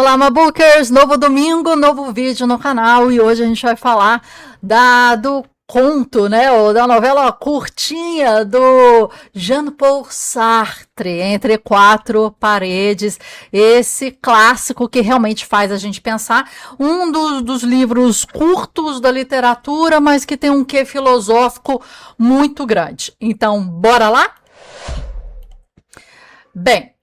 Olá, Mabookers! Novo domingo, novo vídeo no canal e hoje a gente vai falar do conto, né, ou da novela curtinha do Jean-Paul Sartre, Entre Quatro Paredes, esse clássico que realmente faz a gente pensar, um dos livros curtos da literatura, mas que tem um quê filosófico muito grande. Então, bora lá? Bem,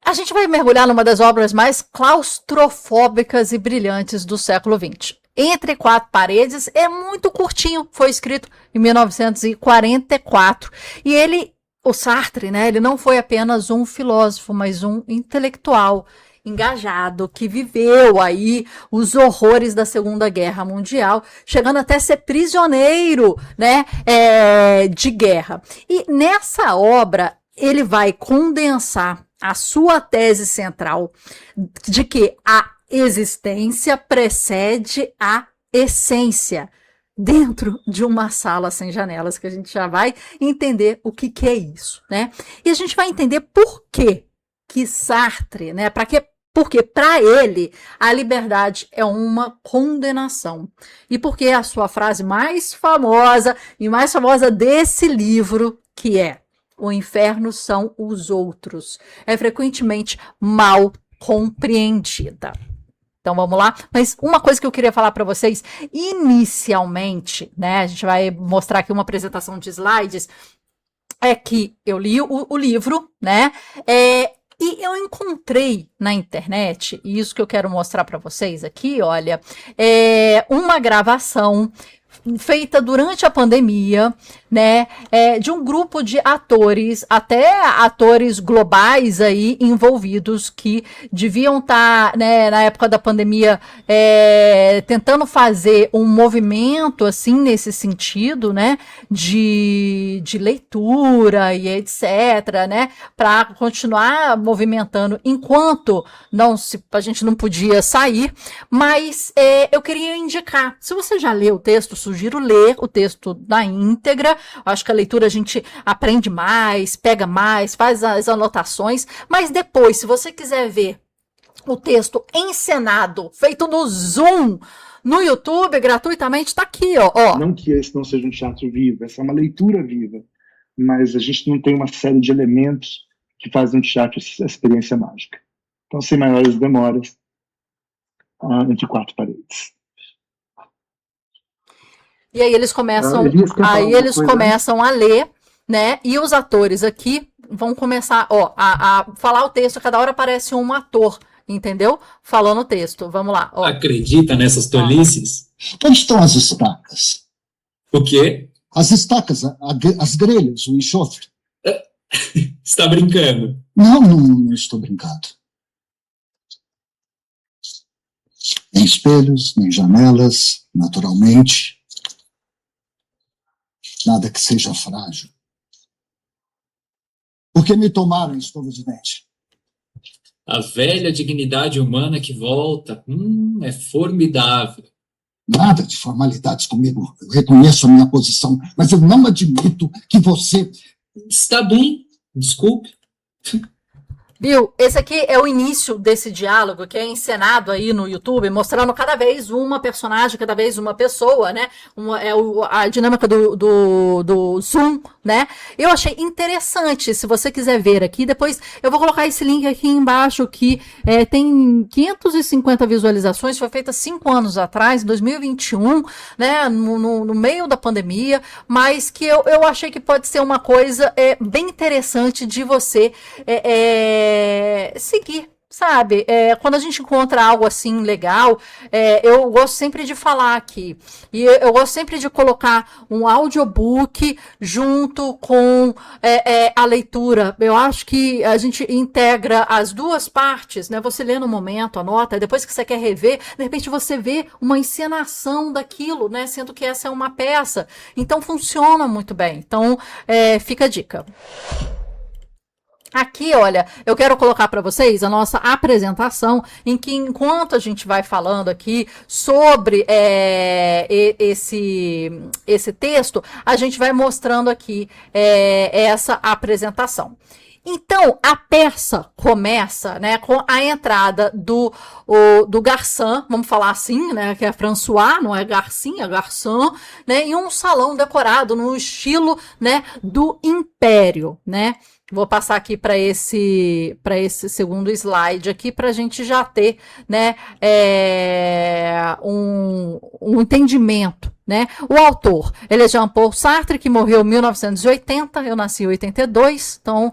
a gente vai mergulhar numa das obras mais claustrofóbicas e brilhantes do século XX. Entre Quatro Paredes é muito curtinho, foi escrito em 1944. E o Sartre, né, ele não foi apenas um filósofo, mas um intelectual engajado, que viveu aí os horrores da Segunda Guerra Mundial, chegando até ser prisioneiro, né, de guerra. E nessa obra, ele vai condensar a sua tese central de que a existência precede a essência dentro de uma sala sem janelas, que a gente já vai entender o que é isso, né? E a gente vai entender por que Sartre, né? Porque para ele a liberdade é uma condenação. E porque a sua frase mais famosa desse livro, que é: o inferno são os outros, é frequentemente mal compreendida. Então vamos lá. Mas uma coisa que eu queria falar para vocês, inicialmente, né? A gente vai mostrar aqui uma apresentação de slides, é que eu li o livro, né? E eu encontrei na internet, e isso que eu quero mostrar para vocês aqui, olha, uma gravação feita durante a pandemia, né, de um grupo de atores, até atores globais aí envolvidos, que deviam estar, né, na época da pandemia, tentando fazer um movimento assim nesse sentido, né, de leitura e etc, né, para continuar movimentando enquanto a gente não podia sair. Mas eu queria indicar, se você já leu o texto, sugiro ler o texto na íntegra. Acho que a leitura a gente aprende mais, pega mais, faz as anotações, mas depois, se você quiser ver o texto encenado, feito no Zoom, no YouTube, gratuitamente, tá aqui, ó. Não que esse não seja um teatro vivo, essa é uma leitura viva, mas a gente não tem uma série de elementos que fazem um teatro essa experiência mágica. Então, sem maiores demoras, Entre Quatro Paredes. E aí eles começam, começam a ler, né? E os atores aqui vão começar, a falar o texto. Cada hora aparece um ator, entendeu? Falando o texto. Vamos lá. Acredita nessas tolices? Onde estão as estacas? O quê? As estacas, as grelhas, o enxofre. Está brincando? Não estou brincando. Nem espelhos, nem janelas, naturalmente. Nada que seja frágil. Por que me tomaram a escova de dente? A velha dignidade humana que volta. É formidável. Nada de formalidades comigo. Eu reconheço a minha posição, mas eu não admito que você... Está bem, desculpe. Bill, esse aqui é o início desse diálogo, que é encenado aí no YouTube, mostrando cada vez uma personagem, cada vez uma pessoa, né? A dinâmica do Zoom, né? Eu achei interessante, se você quiser ver aqui, depois eu vou colocar esse link aqui embaixo, que tem 550 visualizações, foi feita 5 anos atrás, em 2021, né? No meio da pandemia, mas que eu achei que pode ser uma coisa bem interessante de você seguir, sabe? Quando a gente encontra algo assim legal, eu gosto sempre de falar aqui, e eu gosto sempre de colocar um audiobook junto com a leitura. Eu acho que a gente integra as duas partes, né? Você lê no momento, anota, e depois que você quer rever, de repente você vê uma encenação daquilo, né? Sendo que essa é uma peça. Então funciona muito bem. Então fica a dica. Aqui, olha, eu quero colocar para vocês a nossa apresentação, em que, enquanto a gente vai falando aqui sobre esse texto, a gente vai mostrando aqui essa apresentação. Então, a peça começa, né, com a entrada do garçom, vamos falar assim, né, que é François, não é Garcin, é garçom, né, em um salão decorado no estilo, né, do Império, né. Vou passar aqui para esse segundo slide aqui para a gente já ter, né, um entendimento, né? O autor, ele é Jean-Paul Sartre, que morreu em 1980, eu nasci em 82, então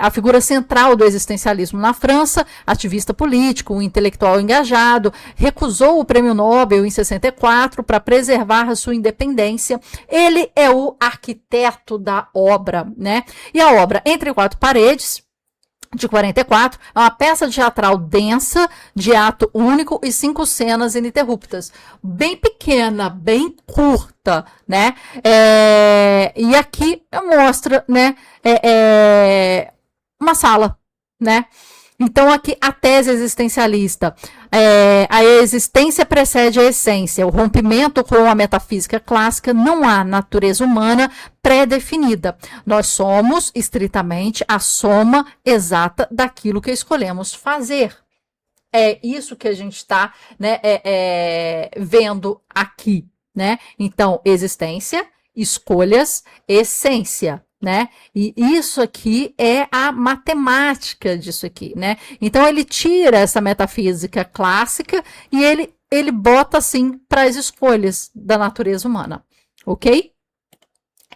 a figura central do existencialismo na França, ativista político, um intelectual engajado, recusou o prêmio Nobel em 64 para preservar a sua independência. Ele é o arquiteto da obra, né? E a obra Entre Quatro Paredes, de 44, é uma peça teatral densa, de ato único e 5 cenas ininterruptas. Bem pequena, bem curta, né? E aqui mostra, né, uma sala, né? Então, aqui, a tese existencialista, a existência precede a essência, o rompimento com a metafísica clássica, não há natureza humana pré-definida. Nós somos, estritamente, a soma exata daquilo que escolhemos fazer. É isso que a gente está, né, vendo aqui, né? Então, existência, escolhas, essência, né? E isso aqui é a matemática disso aqui, né? Então ele tira essa metafísica clássica e ele bota assim para as escolhas da natureza humana, ok?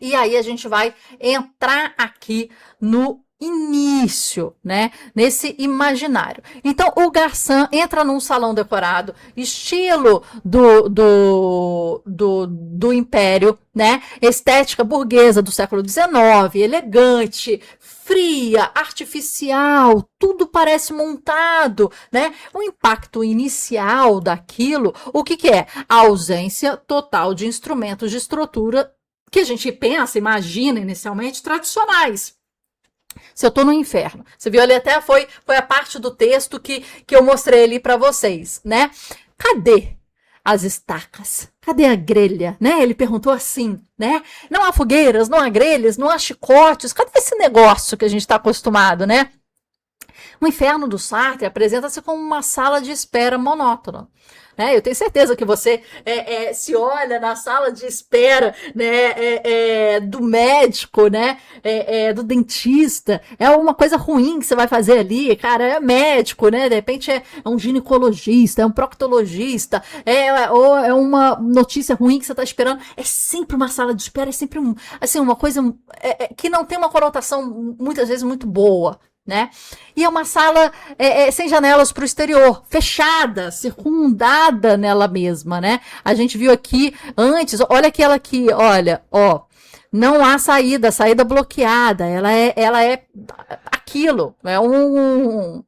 E aí a gente vai entrar aqui no início, né, nesse imaginário. Então, o garçom entra num salão decorado, estilo do Império, né, estética burguesa do século XIX, elegante, fria, artificial, tudo parece montado, né, o impacto inicial daquilo, o que é? A ausência total de instrumentos de estrutura que a gente pensa, imagina inicialmente, tradicionais. Se eu tô no inferno. Você viu ali até foi a parte do texto que eu mostrei ali para vocês, né? Cadê as estacas? Cadê a grelha, né? Ele perguntou assim, né? Não há fogueiras, não há grelhas, não há chicotes. Cadê esse negócio que a gente está acostumado, né? O inferno do Sartre apresenta-se como uma sala de espera monótona. Né? Eu tenho certeza que você se olha na sala de espera, né, do médico, né, do dentista, é uma coisa ruim que você vai fazer ali, cara, é médico, né, de repente é um ginecologista, é um proctologista, ou é uma notícia ruim que você está esperando, é sempre uma sala de espera, é sempre assim, uma coisa que não tem uma conotação muitas vezes muito boa. Né? E é uma sala sem janelas para o exterior, fechada, circundada nela mesma, né? A gente viu aqui antes, olha aquela aqui, olha, ó, não há saída, saída bloqueada, ela é aquilo, é um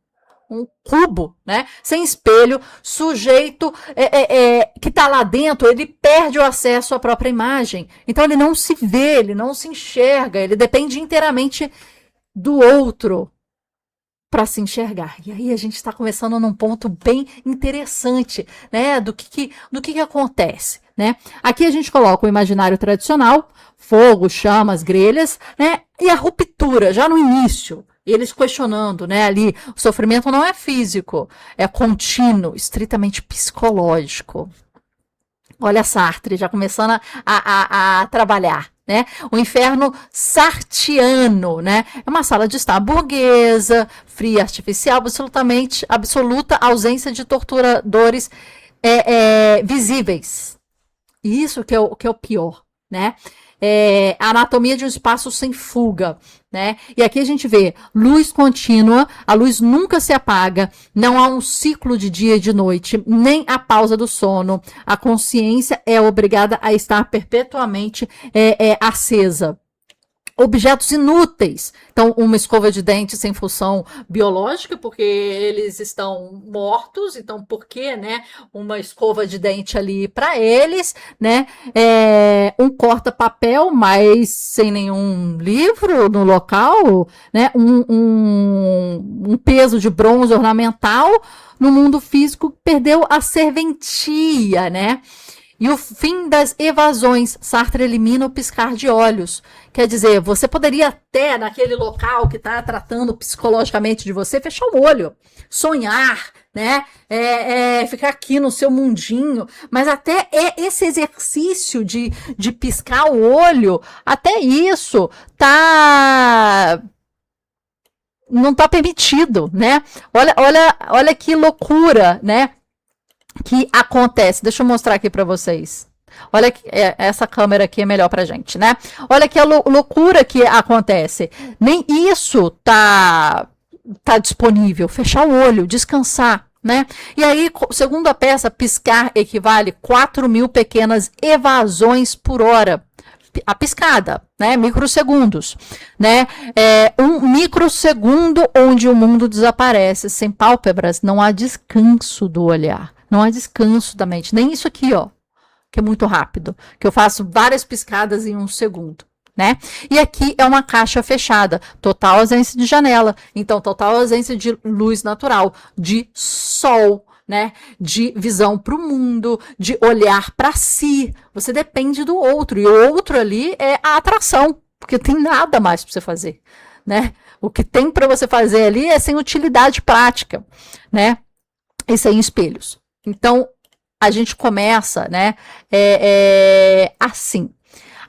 cubo, né? Sem espelho, sujeito que está lá dentro, ele perde o acesso à própria imagem, então ele não se vê, ele não se enxerga, ele depende inteiramente do outro para se enxergar. E aí a gente está começando num ponto bem interessante, né, do que acontece, né? Aqui a gente coloca o imaginário tradicional, fogo, chamas, grelhas, né, e a ruptura já no início, eles questionando, né, ali, o sofrimento não é físico, é contínuo, estritamente psicológico. Olha Sartre, já começando a trabalhar, né? O inferno sartiano, né? É uma sala de estar burguesa, fria, artificial, absoluta ausência de torturadores visíveis. E isso que é o pior, né? A anatomia de um espaço sem fuga, né? E aqui a gente vê luz contínua, a luz nunca se apaga, não há um ciclo de dia e de noite, nem a pausa do sono. A consciência é obrigada a estar perpetuamente acesa. Objetos inúteis. Então, uma escova de dente sem função biológica, porque eles estão mortos. Então, por que, né, uma escova de dente ali para eles, né? Um corta-papel, mas sem nenhum livro no local, né? Um peso de bronze ornamental no mundo físico perdeu a serventia, né? E o fim das evasões. Sartre elimina o piscar de olhos. Quer dizer, você poderia até, naquele local que está tratando psicologicamente de você, fechar o olho, sonhar, né? Ficar aqui no seu mundinho. Mas até esse exercício de piscar o olho, até isso não está permitido, né? Olha que loucura, né? Que acontece. Deixa eu mostrar aqui para vocês. Olha que essa câmera aqui é melhor pra gente, né? Olha que a loucura que acontece. Nem isso tá disponível. Fechar o olho, descansar, né? E aí, segundo a peça, piscar equivale 4.000 pequenas evasões por hora. A piscada, né? Microsegundos, né? Um microsegundo onde o mundo desaparece. Sem pálpebras, não há descanso do olhar. Não há descanso da mente. Nem isso aqui, ó, que é muito rápido, que eu faço várias piscadas em 1 segundo, né? E aqui é uma caixa fechada, total ausência de janela, então total ausência de luz natural, de sol, né? De visão para o mundo, de olhar para si. Você depende do outro, e o outro ali é a atração, porque tem nada mais para você fazer, né? O que tem para você fazer ali é sem utilidade prática, né? E sem espelhos. Então, a gente começa, né, assim.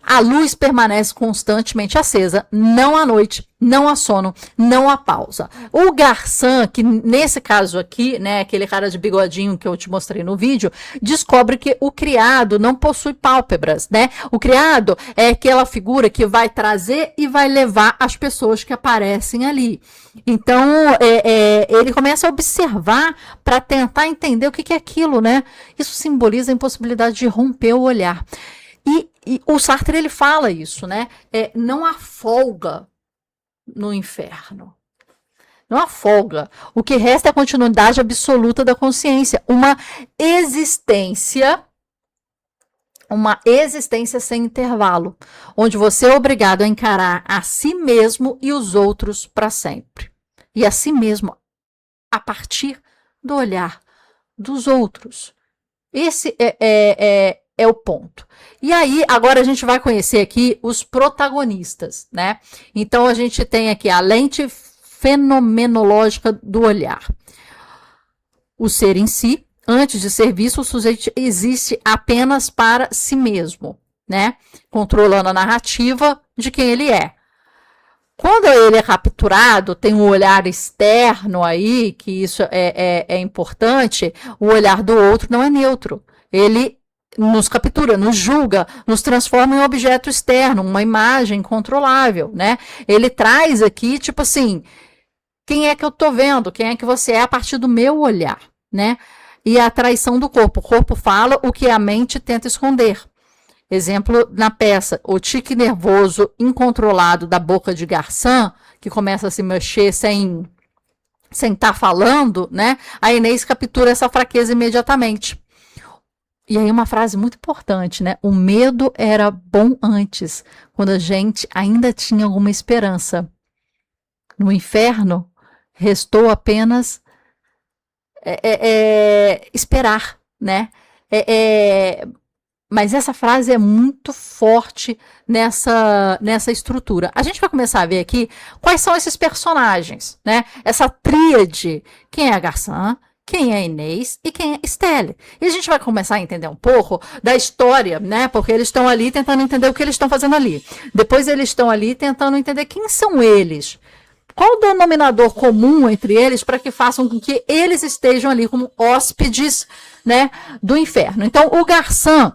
A luz permanece constantemente acesa, não há noite, não há sono, não há pausa. O Garçon, que nesse caso aqui, né, aquele cara de bigodinho que eu te mostrei no vídeo, descobre que o criado não possui pálpebras, né? O criado é aquela figura que vai trazer e vai levar as pessoas que aparecem ali. Então, ele começa a observar para tentar entender o que é aquilo, né? Isso simboliza a impossibilidade de romper o olhar. E o Sartre, ele fala isso, né? Não há folga no inferno. Não há folga. O que resta é a continuidade absoluta da consciência. Uma existência sem intervalo, onde você é obrigado a encarar a si mesmo e os outros para sempre. E a si mesmo a partir do olhar dos outros. Esse é o ponto. E aí, agora a gente vai conhecer aqui os protagonistas, né? Então, a gente tem aqui a lente fenomenológica do olhar. O ser em si, antes de ser visto, o sujeito existe apenas para si mesmo, né? Controlando a narrativa de quem ele é. Quando ele é capturado, tem um olhar externo aí, que isso é importante, o olhar do outro não é neutro. Ele nos captura, nos julga, nos transforma em um objeto externo, uma imagem controlável, né? Ele traz aqui, tipo assim, quem é que eu tô vendo? Quem é que você é a partir do meu olhar, né? E a traição do corpo. O corpo fala o que a mente tenta esconder. Exemplo na peça, o tique nervoso incontrolado da boca de Garçon, que começa a se mexer sem estar falando, né? A Inês captura essa fraqueza imediatamente. E aí uma frase muito importante, né? O medo era bom antes, quando a gente ainda tinha alguma esperança. No inferno, restou apenas esperar, né? Mas essa frase é muito forte nessa estrutura. A gente vai começar a ver aqui quais são esses personagens, né? Essa tríade. Quem é a Garçon? Quem é a Inês e quem é a Estelle. E a gente vai começar a entender um pouco da história, né? Porque eles estão ali tentando entender o que eles estão fazendo ali. Depois eles estão ali tentando entender quem são eles. Qual o denominador comum entre eles para que façam com que eles estejam ali como hóspedes, né, do inferno. Então, o Garçon,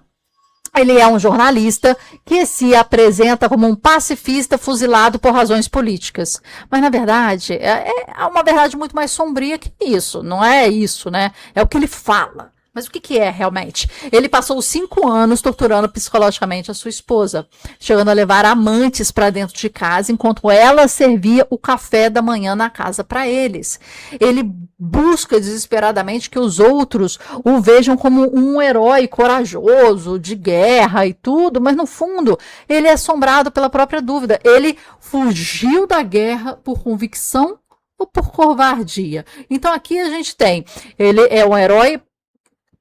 ele é um jornalista que se apresenta como um pacifista fuzilado por razões políticas. Mas, na verdade, é uma verdade muito mais sombria que isso. Não é isso, né? É o que ele fala. Mas o que é realmente? Ele passou 5 anos torturando psicologicamente a sua esposa, chegando a levar amantes para dentro de casa, enquanto ela servia o café da manhã na casa para eles. Ele busca desesperadamente que os outros o vejam como um herói corajoso, de guerra e tudo, mas no fundo ele é assombrado pela própria dúvida. Ele fugiu da guerra por convicção ou por covardia? Então aqui a gente tem, ele é um herói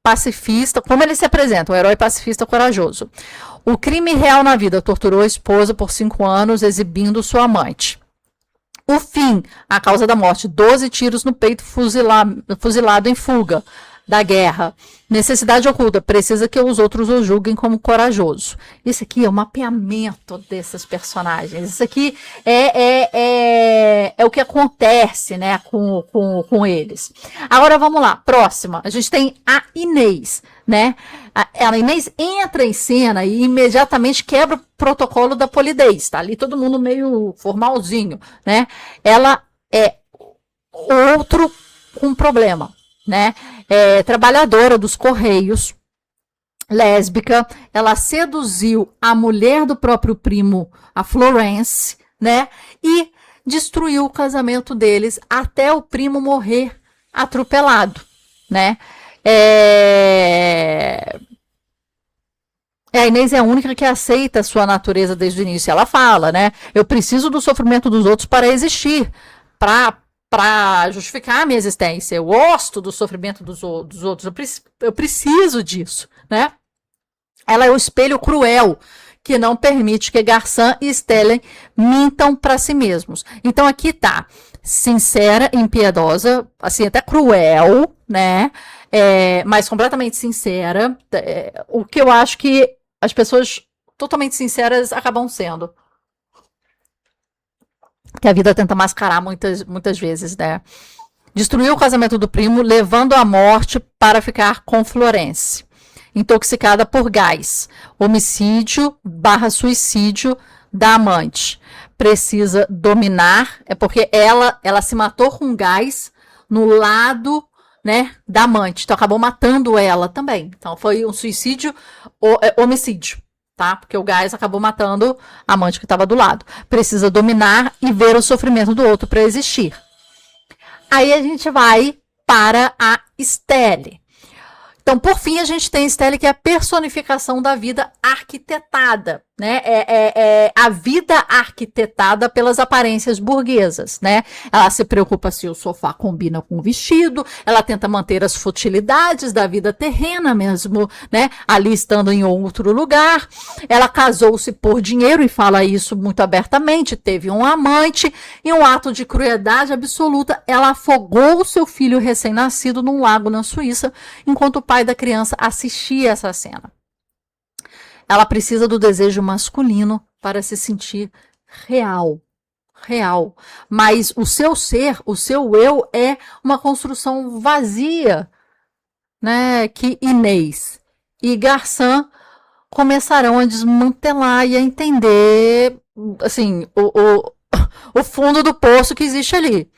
pacifista, como ele se apresenta, um herói pacifista corajoso. O crime real na vida: torturou a esposa por 5 anos, exibindo sua amante. O fim, a causa da morte: 12 tiros no peito, fuzilado em fuga da guerra. Necessidade oculta: precisa que os outros o julguem como corajoso. Isso aqui é o mapeamento desses personagens. Isso aqui é o que acontece, né, com eles. Agora vamos lá, próxima. A gente tem a Inês, né? A Inês entra em cena e imediatamente quebra o protocolo da polidez. Tá ali todo mundo meio formalzinho, né? Ela é outro com problema, né? Trabalhadora dos Correios, lésbica. Ela seduziu a mulher do próprio primo, a Florence, né? E destruiu o casamento deles até o primo morrer atropelado, né? A Inês é a única que aceita a sua natureza desde o início. Ela fala, né? Eu preciso do sofrimento dos outros para existir, para justificar a minha existência. Eu gosto do sofrimento dos outros. Eu preciso disso, né? Ela é o espelho cruel que não permite que Garçom e Stellan mintam para si mesmos. Então aqui tá sincera, impiedosa, assim, até cruel, né? Mas completamente sincera. O que eu acho que as pessoas totalmente sinceras acabam sendo. Que a vida tenta mascarar muitas vezes, né? Destruiu o casamento do primo, levando à morte para ficar com Florence. Intoxicada por gás. Homicídio/suicídio da amante. Precisa dominar, porque ela se matou com gás no lado, né, da amante. Então acabou matando ela também. Então foi um suicídio, homicídio. Tá? Porque o gás acabou matando a amante que estava do lado. Precisa dominar e ver o sofrimento do outro para existir. Aí a gente vai para a Stelle. Então, por fim, a gente tem Stelle, que é a personificação da vida arquitetada, né? A vida arquitetada pelas aparências burguesas, né? Ela se preocupa se o sofá combina com o vestido, ela tenta manter as futilidades da vida terrena mesmo, né? Ali estando em outro lugar. Ela casou-se por dinheiro e fala isso muito abertamente, teve um amante, e um ato de crueldade absoluta, ela afogou seu filho recém-nascido num lago na Suíça, enquanto o pai da criança assistia essa cena. Ela precisa do desejo masculino para se sentir real. Mas o seu ser, o seu eu, é uma construção vazia, né? Que Inês e Garçom começarão a desmantelar e a entender, assim, o fundo do poço que existe ali.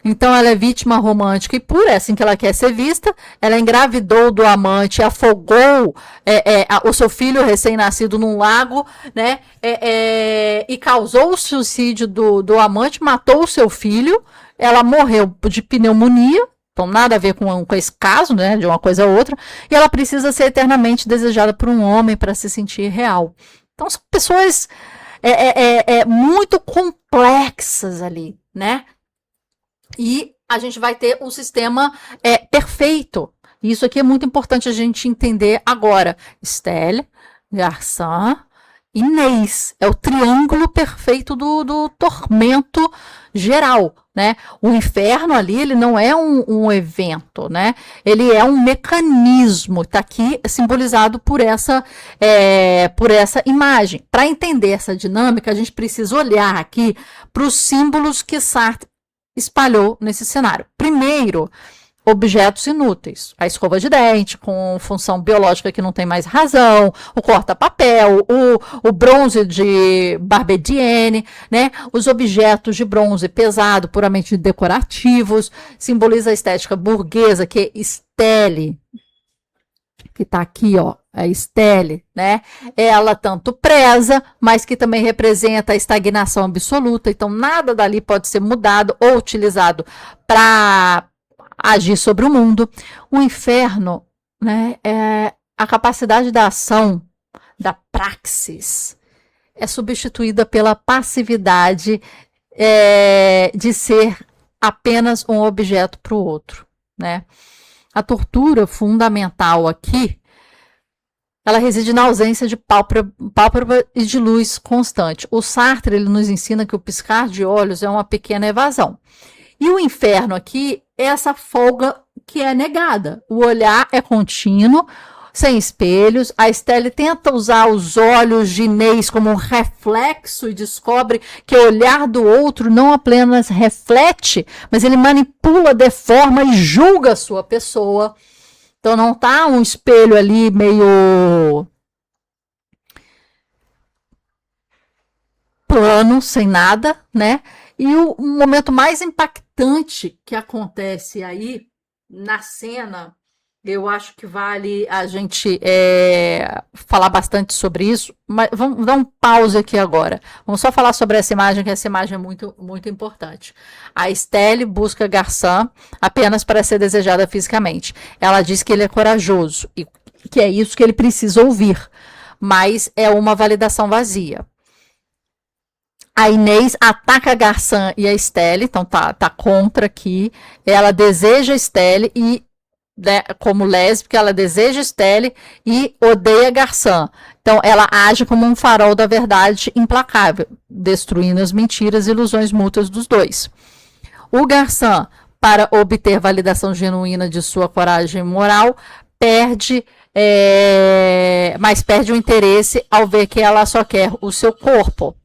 Então ela é vítima romântica e pura, é assim que ela quer ser vista. Ela engravidou do amante, afogou o seu filho recém-nascido num lago, né? E causou o suicídio do amante, matou o seu filho. Ela morreu de pneumonia, então nada a ver com esse caso, né? De uma coisa a outra. E ela precisa ser eternamente desejada por um homem para se sentir real. Então são pessoas muito complexas ali, né? E a gente vai ter um sistema perfeito. Isso aqui é muito importante a gente entender agora. Stelle, Garçom, Inês. É o triângulo perfeito do tormento geral, né? O inferno ali, ele não é um evento, né? Ele é um mecanismo. Está aqui simbolizado por essa imagem. Para entender essa dinâmica, a gente precisa olhar aqui para os símbolos que Sartre espalhou nesse cenário. Primeiro, objetos inúteis. A escova de dente, com função biológica que não tem mais razão, o corta-papel, o bronze de Barbedienne, né? Os objetos de bronze pesado, puramente decorativos, simboliza a estética burguesa, que é Stelle, que está aqui, ó, a Stelle, né? Ela tanto preza, mas que também representa a estagnação absoluta. Então, nada dali pode ser mudado ou utilizado para agir sobre o mundo. O inferno, né, é a capacidade da ação, da praxis, é substituída pela passividade de ser apenas um objeto para o outro, né? A tortura fundamental aqui, ela reside na ausência de pálpebra e de luz constante. O Sartre, ele nos ensina que o piscar de olhos é uma pequena evasão. E o inferno aqui é essa folga que é negada. O olhar é contínuo, sem espelhos. A Estelle tenta usar os olhos de Inês como um reflexo e descobre que o olhar do outro não apenas reflete, mas ele manipula, deforma e julga a sua pessoa. Então não tá um espelho ali meio plano, sem nada, né? E o momento mais impactante que acontece aí na cena, eu acho que vale a gente falar bastante sobre isso, mas vamos dar um pause aqui agora. Vamos só falar sobre essa imagem, que essa imagem é muito, muito importante. A Estelle busca Garçon apenas para ser desejada fisicamente. Ela diz que ele é corajoso e que é isso que ele precisa ouvir, mas é uma validação vazia. A Inês ataca a Garçon e a Estelle, então tá contra aqui. Ela deseja a Estelle e como lésbica, ela deseja Estelle e odeia Garçon. Então, ela age como um farol da verdade implacável, destruindo as mentiras e ilusões mútuas dos dois. O Garçon, para obter validação genuína de sua coragem moral, mas perde o interesse ao ver que ela só quer o seu corpo.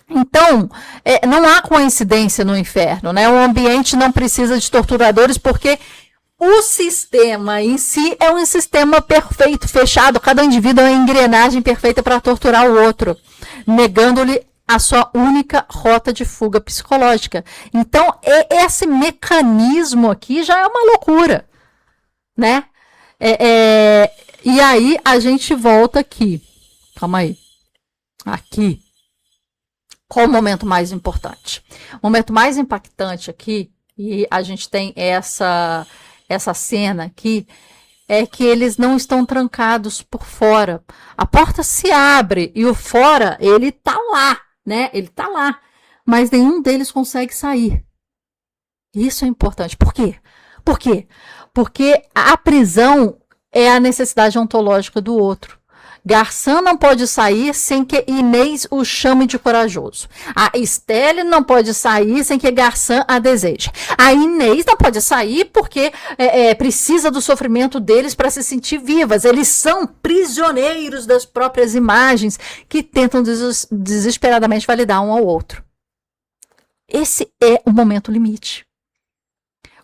Então, não há coincidência no inferno, né? O ambiente não precisa de torturadores porque o sistema em si é um sistema perfeito, fechado. Cada indivíduo é uma engrenagem perfeita para torturar o outro, negando-lhe a sua única rota de fuga psicológica. Então, esse mecanismo aqui já é uma loucura, né? E aí, a gente volta aqui. Calma aí. Aqui. Qual o momento mais importante? O momento mais impactante aqui, e a gente tem essa cena aqui, é que eles não estão trancados por fora. A porta se abre e o fora, ele tá lá, né? Ele tá lá, mas nenhum deles consegue sair. Isso é importante. Por quê? Por quê? Porque a prisão é a necessidade ontológica do outro. Garçon não pode sair sem que Inês o chame de corajoso. A Estelle não pode sair sem que Garçon a deseje. A Inês não pode sair porque precisa do sofrimento deles para se sentir vivas. Eles são prisioneiros das próprias imagens que tentam desesperadamente validar um ao outro. Esse é o momento limite.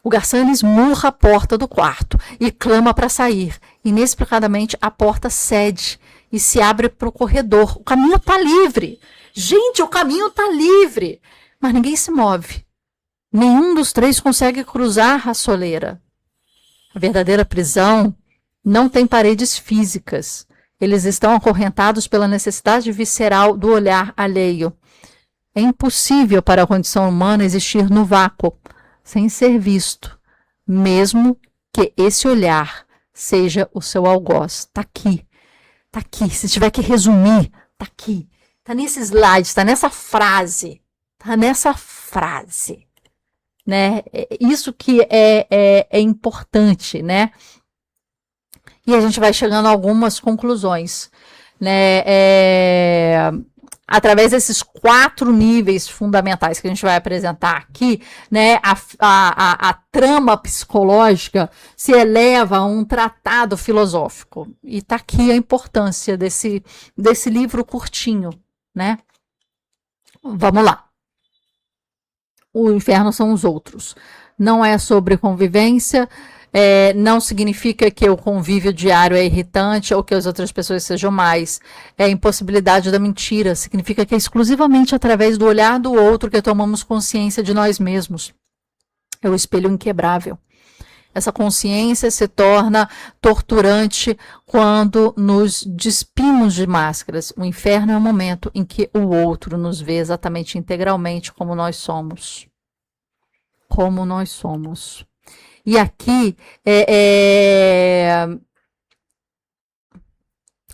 O Garçon esmurra a porta do quarto e clama para sair. Inexplicadamente, a porta cede e se abre para o corredor. O caminho está livre. Gente, o caminho está livre. Mas ninguém se move. Nenhum dos três consegue cruzar a soleira. A verdadeira prisão não tem paredes físicas. Eles estão acorrentados pela necessidade visceral do olhar alheio. É impossível para a condição humana existir no vácuo, sem ser visto, mesmo que esse olhar seja o seu algoz. Está aqui. Está aqui. Se tiver que resumir, está aqui. Está nesse slide, está nessa frase. Está nessa frase. Né? Isso que é importante, né? E a gente vai chegando a algumas conclusões, né? Através desses 4 níveis fundamentais que a gente vai apresentar aqui, né, a trama psicológica se eleva a um tratado filosófico. E está aqui a importância desse livro curtinho, né? Vamos lá. O inferno são os outros. Não é sobre convivência, não significa que o convívio diário é irritante ou que as outras pessoas sejam mais. É a impossibilidade da mentira. Significa que é exclusivamente através do olhar do outro que tomamos consciência de nós mesmos. É o espelho inquebrável. Essa consciência se torna torturante quando nos despimos de máscaras. O inferno é o momento em que o outro nos vê exatamente integralmente como nós somos. Como nós somos. E aqui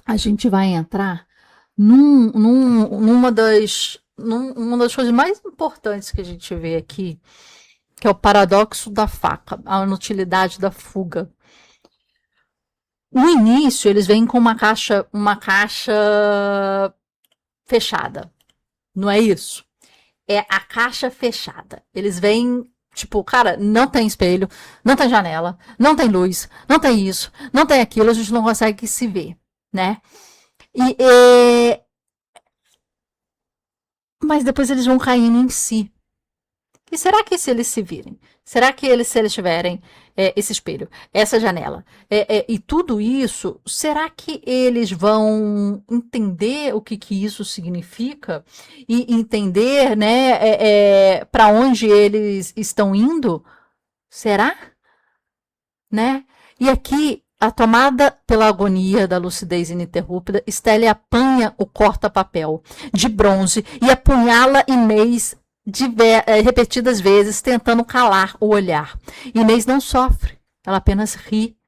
a gente vai entrar numa das coisas mais importantes que a gente vê aqui, que é o paradoxo da faca, a inutilidade da fuga. No início, eles vêm com uma caixa fechada. Não é isso? É a caixa fechada. Eles vêm, tipo, cara, não tem espelho, não tem janela, não tem luz, não tem isso, não tem aquilo, a gente não consegue se ver, né? Mas depois eles vão caindo em si. E será que se eles se virem? Será que se eles tiverem esse espelho, essa janela, e tudo isso, será que eles vão entender o que isso significa? E entender, né, para onde eles estão indo? Será? Né? E aqui, a tomada pela agonia da lucidez ininterrupta, Stella apanha o corta-papel de bronze e apunhala Inês repetidas vezes, tentando calar o olhar. Inês não sofre, ela apenas ri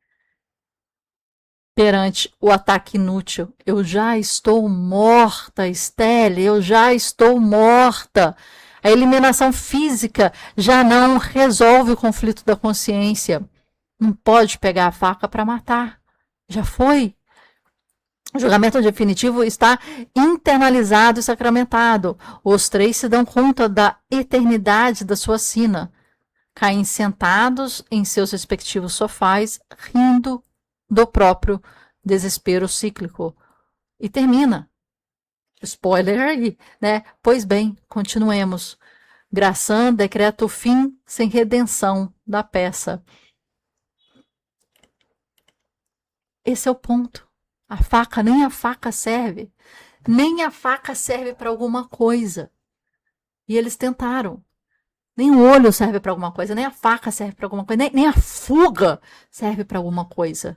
perante o ataque inútil. Eu já estou morta, Stella, eu já estou morta. A eliminação física já não resolve o conflito da consciência. Não pode pegar a faca para matar. Já foi. O julgamento definitivo está internalizado e sacramentado. Os três se dão conta da eternidade da sua sina. Caem sentados em seus respectivos sofás, rindo do próprio desespero cíclico. E termina. Spoiler aí, né? Pois bem, continuemos. Graçan decreta o fim sem redenção da peça. Esse é o ponto. Nem a faca serve. Nem a faca serve para alguma coisa. E eles tentaram. Nem o olho serve para alguma coisa, nem a faca serve para alguma coisa, nem a fuga serve para alguma coisa.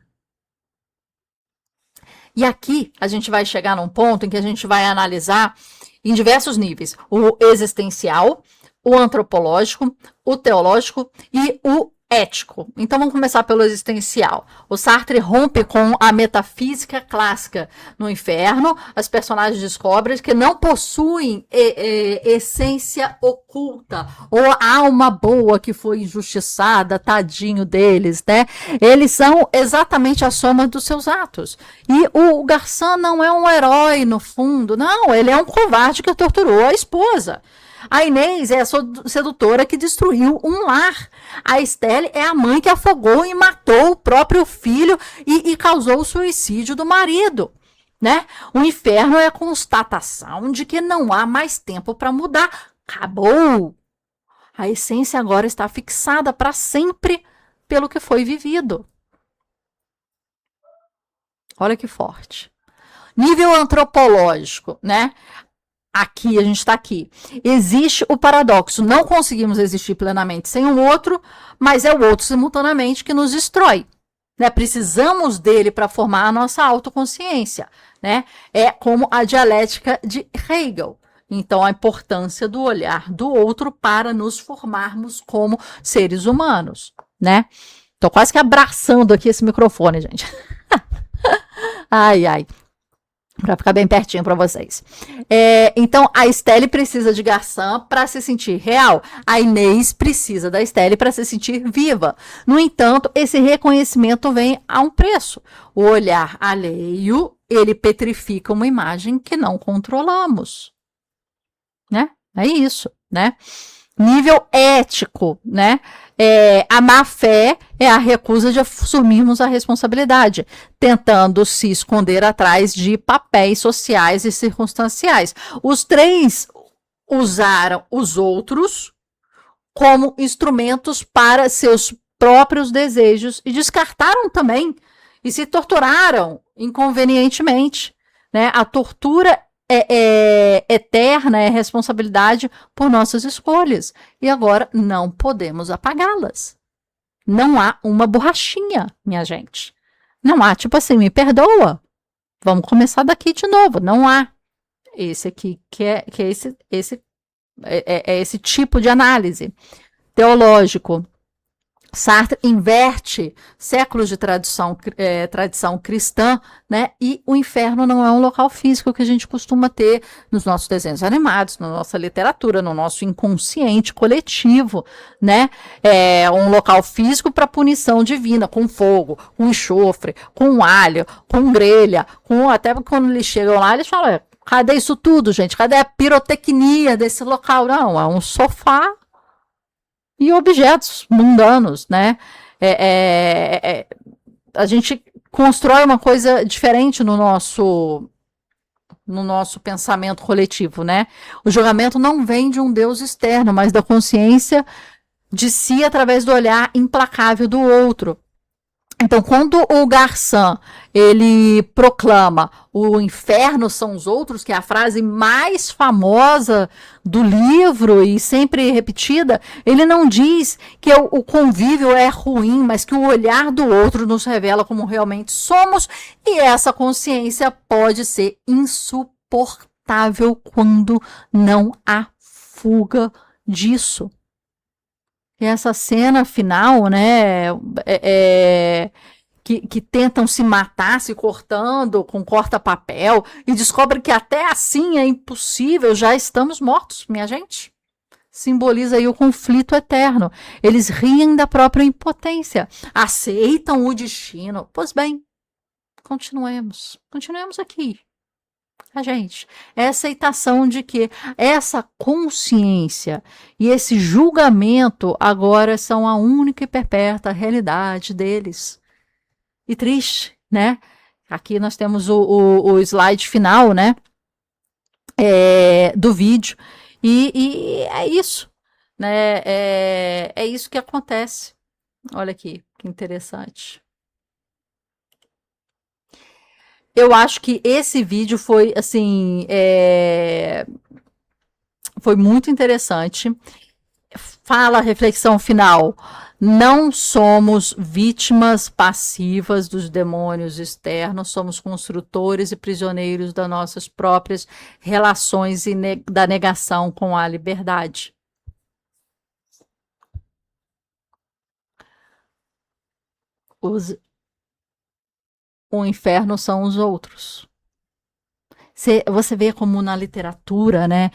E aqui a gente vai chegar num ponto em que a gente vai analisar em diversos níveis: o existencial, o antropológico, o teológico e o ético. Então vamos começar pelo existencial. O Sartre rompe com a metafísica clássica. No inferno, as personagens descobrem que não possuem essência oculta ou alma boa que foi injustiçada, tadinho deles, né? Eles são exatamente a soma dos seus atos. E o Garçon não é um herói no fundo, não, ele é um covarde que torturou a esposa. A Inês é a sedutora que destruiu um lar. A Stella é a mãe que afogou e matou o próprio filho e causou o suicídio do marido. Né? O inferno é a constatação de que não há mais tempo para mudar. Acabou. A essência agora está fixada para sempre pelo que foi vivido. Olha que forte. Nível antropológico, né? Aqui, a gente está aqui. Existe o paradoxo. Não conseguimos existir plenamente sem o outro, mas é o outro simultaneamente que nos destrói. Né? Precisamos dele para formar a nossa autoconsciência. Né? É como a dialética de Hegel. Então, a importância do olhar do outro para nos formarmos como seres humanos. Né? Tô quase que abraçando aqui esse microfone, gente. Ai, ai. Para ficar bem pertinho para vocês. Então, a Stella precisa de Garçon para se sentir real. A Inês precisa da Stella para se sentir viva. No entanto, esse reconhecimento vem a um preço. O olhar alheio, ele petrifica uma imagem que não controlamos. Né? É isso, né? Nível ético, né? A má-fé é a recusa de assumirmos a responsabilidade, tentando se esconder atrás de papéis sociais e circunstanciais. Os três usaram os outros como instrumentos para seus próprios desejos e descartaram também e se torturaram inconvenientemente. Né? A tortura é eterna, é responsabilidade por nossas escolhas. E agora não podemos apagá-las. Não há uma borrachinha, minha gente. Não há, tipo assim, me perdoa. Vamos começar daqui de novo. Não há. Esse aqui, que é esse tipo de análise. Teológico. Sartre inverte séculos de tradição cristã, né? E o inferno não é um local físico que a gente costuma ter nos nossos desenhos animados, na nossa literatura, no nosso inconsciente coletivo, né? É um local físico para punição divina, com fogo, com enxofre, com alho, com grelha, até quando eles chegam lá, eles falam: cadê isso tudo, gente? Cadê a pirotecnia desse local? Não, é um sofá e objetos mundanos, né? A gente constrói uma coisa diferente no nosso pensamento coletivo, né? O julgamento não vem de um Deus externo, mas da consciência de si através do olhar implacável do outro. Então, quando o Garçom, ele proclama o inferno são os outros, que é a frase mais famosa do livro e sempre repetida, ele não diz que o convívio é ruim, mas que o olhar do outro nos revela como realmente somos, e essa consciência pode ser insuportável quando não há fuga disso. E essa cena final, né, que tentam se matar, se cortando com corta-papel, e descobrem que até assim é impossível, já estamos mortos, minha gente. Simboliza aí o conflito eterno. Eles riem da própria impotência, aceitam o destino. Pois bem, continuemos aqui. A gente, é a aceitação de que essa consciência e esse julgamento agora são a única e perpétua realidade deles. E triste, né? Aqui nós temos o slide final, né? Do vídeo. E é isso, né? É isso que acontece. Olha aqui, que interessante. Eu acho que esse vídeo foi, assim, foi muito interessante. Fala a reflexão final. Não somos vítimas passivas dos demônios externos, somos construtores e prisioneiros das nossas próprias relações e da negação com a liberdade. O inferno são os outros. Você vê como na literatura, né?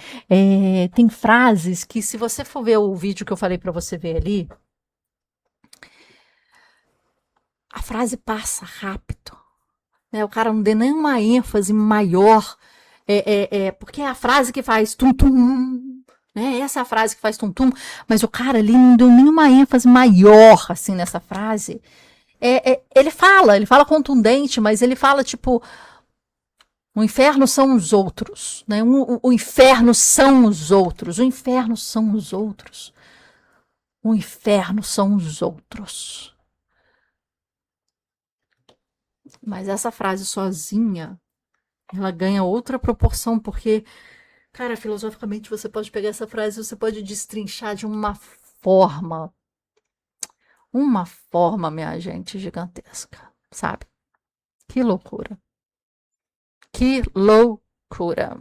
Tem frases que, se você for ver o vídeo que eu falei para você ver ali, a frase passa rápido, né? O cara não dê nenhuma ênfase maior, porque é a frase que faz tum-tum, né? Essa é a frase que faz tum-tum, mas o cara ali não deu nenhuma ênfase maior, assim, nessa frase. Ele fala contundente, mas ele fala tipo: o inferno são os outros, né? O inferno são os outros, o inferno são os outros, o inferno são os outros. Mas essa frase sozinha, ela ganha outra proporção, porque, cara, filosoficamente você pode pegar essa frase, você pode destrinchar de uma forma, minha gente, gigantesca, sabe? Que loucura. Que loucura.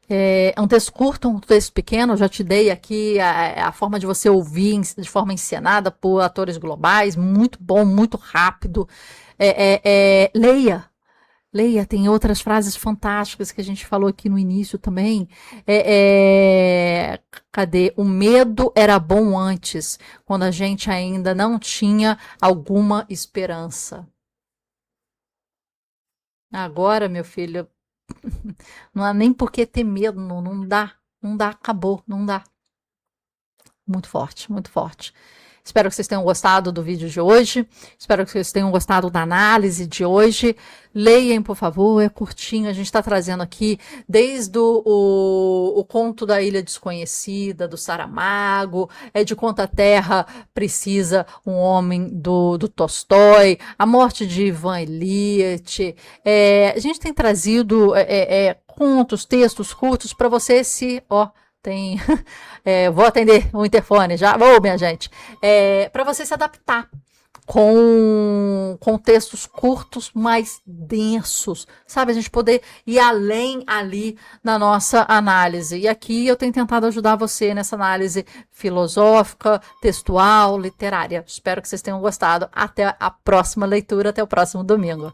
É um texto curto, um texto pequeno, eu já te dei aqui a forma de você ouvir de forma encenada por atores globais, muito bom, muito rápido. Leia, tem outras frases fantásticas que a gente falou aqui no início também. Cadê? O medo era bom antes, quando a gente ainda não tinha alguma esperança. Agora, meu filho, não há nem por que ter medo, não dá, acabou, não dá. Muito forte, muito forte. Espero que vocês tenham gostado do vídeo de hoje. Espero que vocês tenham gostado da análise de hoje. Leiam, por favor, é curtinho. A gente está trazendo aqui desde o conto da Ilha Desconhecida, do Saramago, de quanta terra precisa um homem do Tolstói, a morte de Ivan Eliot. A gente tem trazido contos, textos curtos para você tem. Vou atender o interfone já. Minha gente. Para você se adaptar. com textos curtos, mais densos, sabe? A gente poder ir além ali na nossa análise. E aqui eu tenho tentado ajudar você nessa análise filosófica, textual, literária. Espero que vocês tenham gostado. Até a próxima leitura, até o próximo domingo.